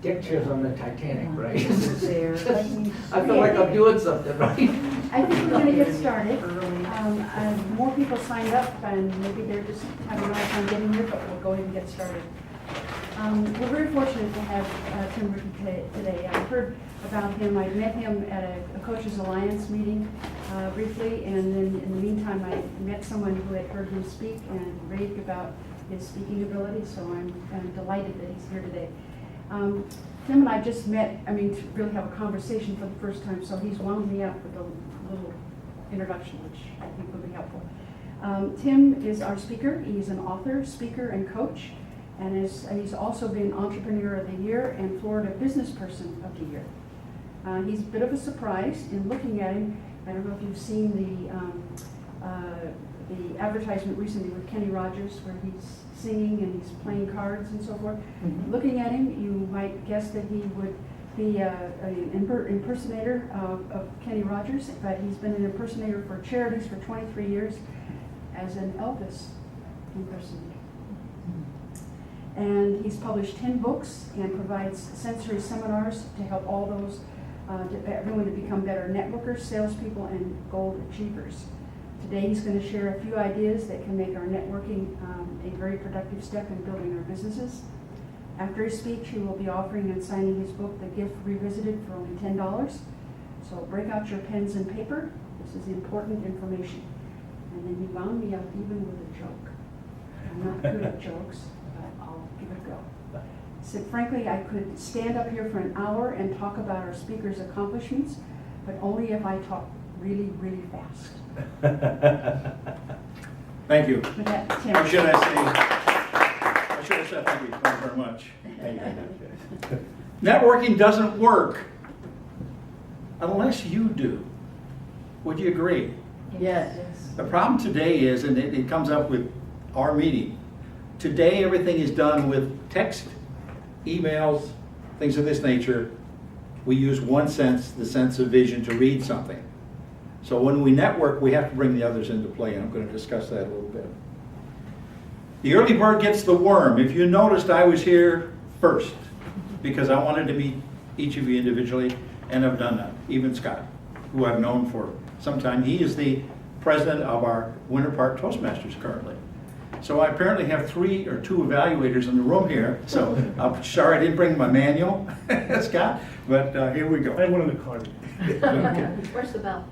deck chairs on the Titanic, right? There. I feel like I'm doing something, right? I think we're gonna get started. More people signed up and maybe they're just having a hard time getting here, but we'll go ahead and get started. We're very fortunate to have Tim Rickey today. I've heard about him. I met him at a Coaches Alliance meeting briefly, and then in the meantime, I met someone who had heard him speak and raved about his speaking ability, so I'm delighted that he's here today. Tim and I just met, to really have a conversation for the first time, so he's wound me up with a little introduction, which I think will be helpful. Tim is our speaker. He's an author, speaker, and coach, and he's also been Entrepreneur of the Year and Florida Business Person of the Year. He's a bit of a surprise in looking at him. I don't know if you've seen the advertisement recently with Kenny Rogers where he's singing and he's playing cards and so forth. Mm-hmm. Looking at him, you might guess that he would be an impersonator of Kenny Rogers, but he's been an impersonator for charities for 23 years as an Elvis impersonator. And he's published 10 books and provides sensory seminars to help all those, everyone to become better networkers, salespeople, and goal achievers. Today he's going to share a few ideas that can make our networking a very productive step in building our businesses. After his speech, he will be offering and signing his book, The Gift Revisited, for only $10. So break out your pens and paper. This is important information. And then he wound me up even with a joke. I'm not good at jokes, but I'll give it a go. So frankly, I could stand up here for an hour and talk about our speaker's accomplishments, but only if I talk really, really fast. Thank you. With that, Tim. Or should I should have said thank you very much. Thank you. Networking doesn't work unless you do. Would you agree? Yes. The problem today is, and it comes up with our meeting, today everything is done with text, emails, things of this nature. We use one sense, the sense of vision, to read something. So when we network, we have to bring the others into play, and I'm going to discuss that a little bit. The early bird gets the worm. If you noticed, I was here first because I wanted to meet each of you individually, and I've done that. Even Scott, who I've known for some time. He is the president of our Winter Park Toastmasters currently. So I apparently have 3 or 2 evaluators in the room here. So I'm sorry I didn't bring my manual, Scott, but here we go. I have one in the car. Okay. Where's the bell?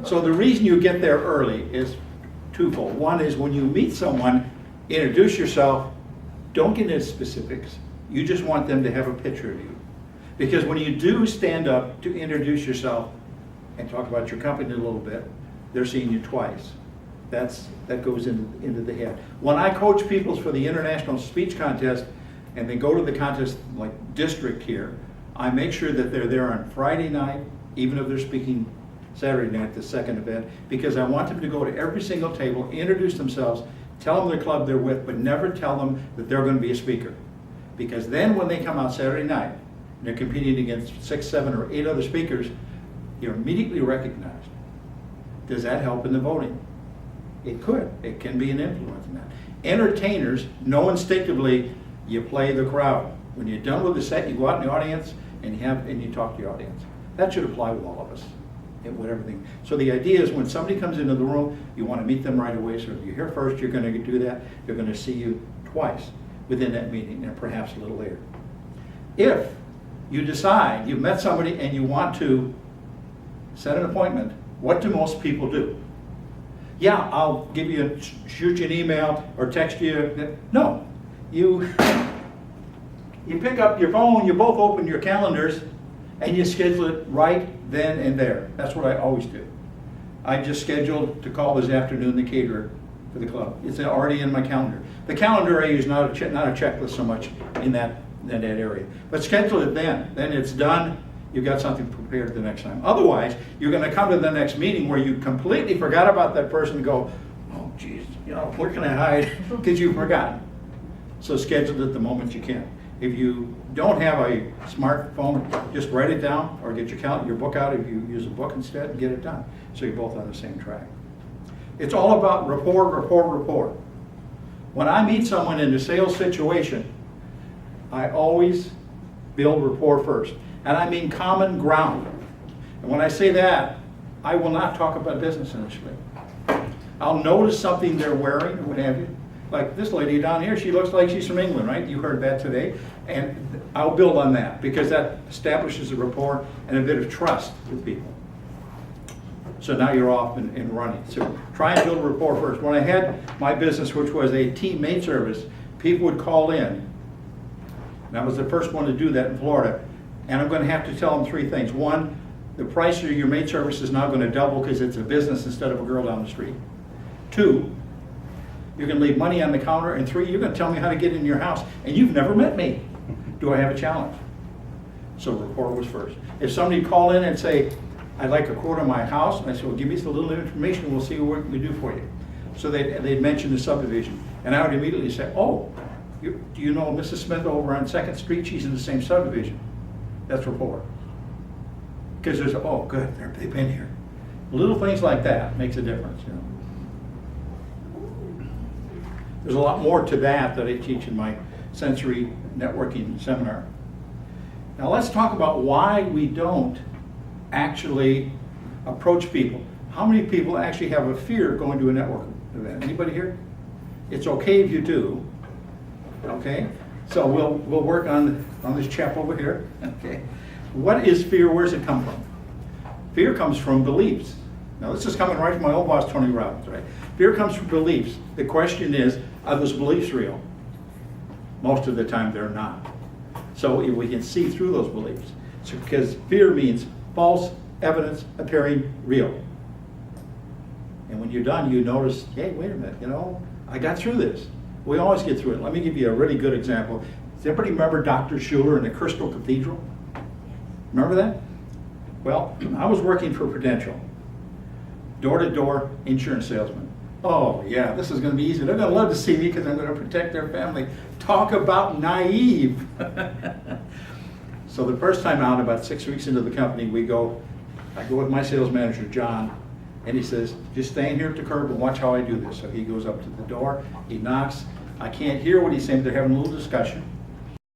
So the reason you get there early is twofold. One is when you meet someone, introduce yourself, don't get into specifics. You just want them to have a picture of you. Because when you do stand up to introduce yourself and talk about your company a little bit, they're seeing you twice. That goes into the head. When I coach people for the International Speech Contest and they go to the contest like district here, I make sure that they're there on Friday night, even if they're speaking Saturday night, the second event, because I want them to go to every single table, introduce themselves, tell them the club they're with, but never tell them that they're going to be a speaker. Because then when they come out Saturday night, and they're competing against 6, 7, or 8 other speakers, you're immediately recognized. Does that help in the voting? It could. It can be an influence in that. Entertainers know instinctively you play the crowd. When you're done with the set, you go out in the audience and you talk to your audience. That should apply with all of us. With everything. So the idea is when somebody comes into the room, you want to meet them right away. So if you're here first, you're going to do that. They're going to see you twice within that meeting, and perhaps a little later. If you decide you've met somebody and you want to set an appointment, what do most people do? Yeah, I'll shoot you an email or text you. No, you pick up your phone, you both open your calendars, and you schedule it right then and there. That's what I always do. I just scheduled to call this afternoon the caterer for the club. It's already in my calendar. The calendar I use not a checklist so much in that area. But schedule it then. Then it's done. You've got something prepared the next time. Otherwise, you're going to come to the next meeting where you completely forgot about that person and go, oh, geez, where can I hide? Because you've forgotten. So schedule it the moment you can. If you don't have a smartphone, just write it down or get your book out if you use a book instead and get it done. So you're both on the same track. It's all about rapport. When I meet someone in a sales situation, I always build rapport first. And I mean common ground. And when I say that, I will not talk about business initially. I'll notice something they're wearing or what have you. Like this lady down here, she looks like she's from England, right? You heard that today. And I'll build on that because that establishes a rapport and a bit of trust with people. So now you're off and running. So try and build rapport first. When I had my business, which was a team maid service, people would call in. And I was the first one to do that in Florida. And I'm going to have to tell them three things. One, the price of your maid service is now going to double because it's a business instead of a girl down the street. Two, you're going to leave money on the counter. And three, you're going to tell me how to get in your house. And you've never met me. Do I have a challenge? So rapport was first. If somebody call in and say, I'd like a quote on my house, and I said, well, give me a little information, and we'll see what we do for you. So they'd mention the subdivision. And I would immediately say, oh, do you know Mrs. Smith over on 2nd Street? She's in the same subdivision. That's rapport. Because there's, oh, good, they've been here. Little things like that makes a difference, you know. There's a lot more to that I teach in my sensory networking seminar. Now let's talk about why we don't actually approach people. How many people actually have a fear of going to a networking event? Anybody here? It's okay if you do. Okay? So we'll work on this chap over here. Okay? What is fear? Where does it come from? Fear comes from beliefs. Now this is coming right from my old boss, Tony Robbins, right? Fear comes from beliefs. The question is, are those beliefs real? Most of the time they're not. So we can see through those beliefs. So, because fear means false evidence appearing real. And when you're done, you notice, hey, wait a minute, you know, I got through this. We always get through it. Let me give you a really good example. Does anybody remember Dr. Schuler and the Crystal Cathedral? Remember that? Well, I was working for Prudential, door-to-door insurance salesman. Oh yeah, this is going to be easy. They're going to love to see me because I'm going to protect their family. Talk about naive. So the first time out, about 6 weeks into the company, I go with my sales manager, John, and he says, just stand here at the curb and watch how I do this. So he goes up to the door, he knocks. I can't hear what he's saying, but they're having a little discussion.